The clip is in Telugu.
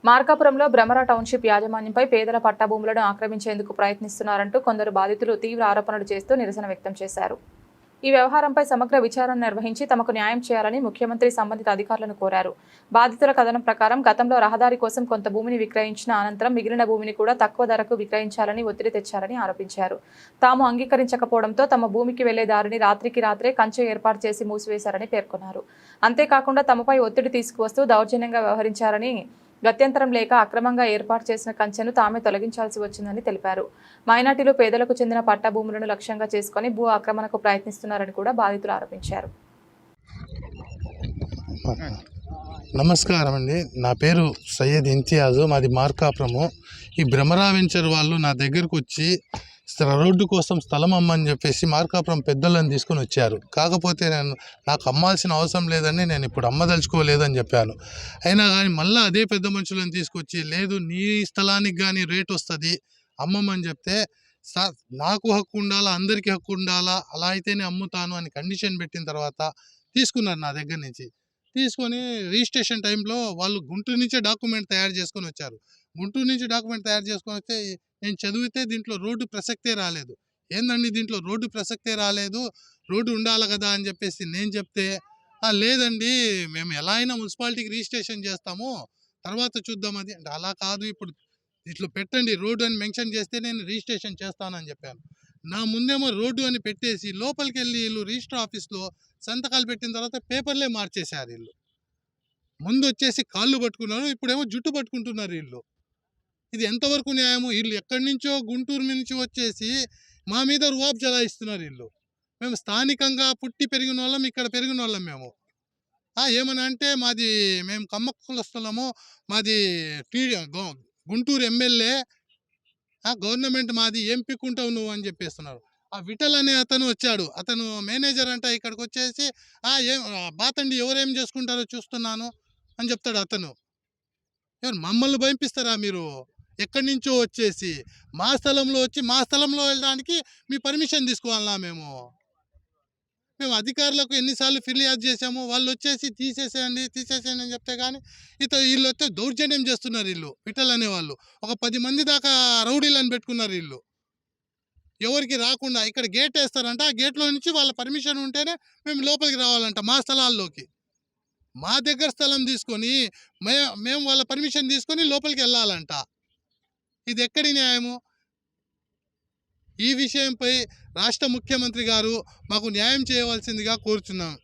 మార్కాపురంలో భ్రమర టౌన్షిప్ యాజమాన్యంపై పేదల పట్టా భూములను ఆక్రమించేందుకు ప్రయత్నిస్తున్నారంటూ కొందరు బాధితులు తీవ్ర ఆరోపణలు చేస్తూ నిరసన వ్యక్తం చేశారు. ఈ వ్యవహారంపై సమగ్ర విచారణ నిర్వహించి తమకు న్యాయం చేయాలని ముఖ్యమంత్రి సంబంధిత అధికారులను కోరారు. బాధితుల కథనం ప్రకారం గతంలో రహదారి కోసం కొంత భూమిని విక్రయించిన అనంతరం మిగిలిన భూమిని కూడా తక్కువ ధరకు విక్రయించాలని ఒత్తిడి తెచ్చారని ఆరోపించారు. తాము అంగీకరించకపోవడంతో తమ భూమికి వెళ్లే దారిని రాత్రికి రాత్రే కంచె ఏర్పాటు చేసి మూసివేశారని పేర్కొన్నారు. అంతేకాకుండా తమపై ఒత్తిడి తీసుకువస్తూ దౌర్జన్యంగా వ్యవహరించారని, గత్యంతరం లేక అక్రమంగా ఏర్పాటు చేసిన కంచెను తామే తొలగించాల్సి వచ్చిందని తెలిపారు. మైనార్టీలు పేదలకు చెందిన పట్టా భూములను లక్ష్యంగా చేసుకుని భూ ఆక్రమణకు ప్రయత్నిస్తున్నారని కూడా బాధితులు ఆరోపించారు. నమస్కారం అండి, నా పేరు సయ్యద్ ఇంతియాజు, మాది మార్కాపురము. ఈ భ్రమరా వెంచర్ వాళ్ళు నా దగ్గరకు వచ్చి రోడ్డు కోసం స్థలం అమ్మని చెప్పేసి మార్కాపురం పెద్దలను తీసుకొని వచ్చారు. కాకపోతే నాకు అమ్మాల్సిన అవసరం లేదని నేను ఇప్పుడు అమ్మదలుచుకోలేదని చెప్పాను. అయినా కానీ మళ్ళీ అదే పెద్ద మనుషులను తీసుకొచ్చి లేదు నీ స్థలానికి కానీ రేట్ వస్తుంది అమ్మమని చెప్తే, నాకు హక్కు ఉండాలా, అందరికీ హక్కు ఉండాలా, అలా అయితేనే అమ్ముతాను అని కండిషన్ పెట్టిన తర్వాత తీసుకున్నారు నా దగ్గర నుంచి. తీసుకొని రిజిస్ట్రేషన్ టైంలో వాళ్ళు గుంటూరు నుంచే డాక్యుమెంట్ తయారు చేసుకొని వచ్చారు. గుంటూరు నుంచి డాక్యుమెంట్ తయారు చేసుకొని వస్తే నేను చదివితే దీంట్లో రోడ్డు ప్రసక్తే రాలేదు. ఏందండి దీంట్లో రోడ్డు ప్రసక్తే రాలేదు, రోడ్డు ఉండాలి కదా అని చెప్పేసి నేను చెప్తే, లేదండి మేము ఎలా అయినా మున్సిపాలిటీకి రిజిస్ట్రేషన్ చేస్తాము, తర్వాత చూద్దాం అది అంటే. అలా కాదు, ఇప్పుడు ఇట్లా పెట్టండి రోడ్డు అని మెన్షన్ చేస్తే నేను రిజిస్ట్రేషన్ చేస్తానని చెప్పాను. నా ముందేమో రోడ్డు అని పెట్టేసి లోపలికి వెళ్ళి వీళ్ళు రిజిస్టర్ ఆఫీస్లో సంతకాలు పెట్టిన తర్వాత పేపర్లే మార్చేశారు. వీళ్ళు ముందు వచ్చేసి కాళ్ళు పట్టుకున్నారు, ఇప్పుడేమో జుట్టు పట్టుకుంటున్నారు వీళ్ళు. ఇది ఎంతవరకు న్యాయము? వీళ్ళు ఎక్కడి నుంచో గుంటూరు నుంచి వచ్చేసి మా మీద రువాబ్ జలాయిస్తున్నారు వీళ్ళు. మేము స్థానికంగా పుట్టి పెరిగిన వాళ్ళం, ఇక్కడ పెరిగిన వాళ్ళం మేము. ఏమని అంటే మేము కమ్మ కులస్తులము, మాది గుంటూరు ఎమ్మెల్యే, గవర్నమెంట్ మాది, ఏం పిక్కుంటావు నువ్వు అని చెప్పేస్తున్నారు. విఠల్ అనే అతను వచ్చాడు, అతను మేనేజర్ అంట. ఇక్కడికి వచ్చేసి బాతండి ఎవరేం చేసుకుంటారో చూస్తున్నాను అని చెప్తాడు అతను. మమ్మల్ని భయపిస్తారా మీరు? ఎక్కడి నుంచో వచ్చేసి మా స్థలంలో వచ్చి మా స్థలంలో వెళ్ళడానికి మీ పర్మిషన్ తీసుకోవాలన్నా? మేము అధికారులకు ఎన్నిసార్లు ఫిర్యాదు చేసాము, వాళ్ళు వచ్చేసి తీసేసేయండి అని చెప్తే కానీ వీళ్ళు వచ్చే దౌర్జన్యం చేస్తున్నారు. వీళ్ళు విఠల్ అనేవాళ్ళు ఒక 10 మంది దాకా రౌడీలను పెట్టుకున్నారు. వీళ్ళు ఎవరికి రాకుండా ఇక్కడ గేట్ వేస్తారంట. ఆ గేట్లో నుంచి వాళ్ళ పర్మిషన్ ఉంటేనే మేము లోపలికి రావాలంట మా స్థలాల్లోకి. మా దగ్గర స్థలం తీసుకొని మేము వాళ్ళ పర్మిషన్ తీసుకొని లోపలికి వెళ్ళాలంట. ఇది ఎక్కడి న్యాయము? ఈ విషయంపై రాష్ట్ర ముఖ్యమంత్రి గారు మాకు న్యాయం చేయవలసిందిగా కోరుచున్నాం.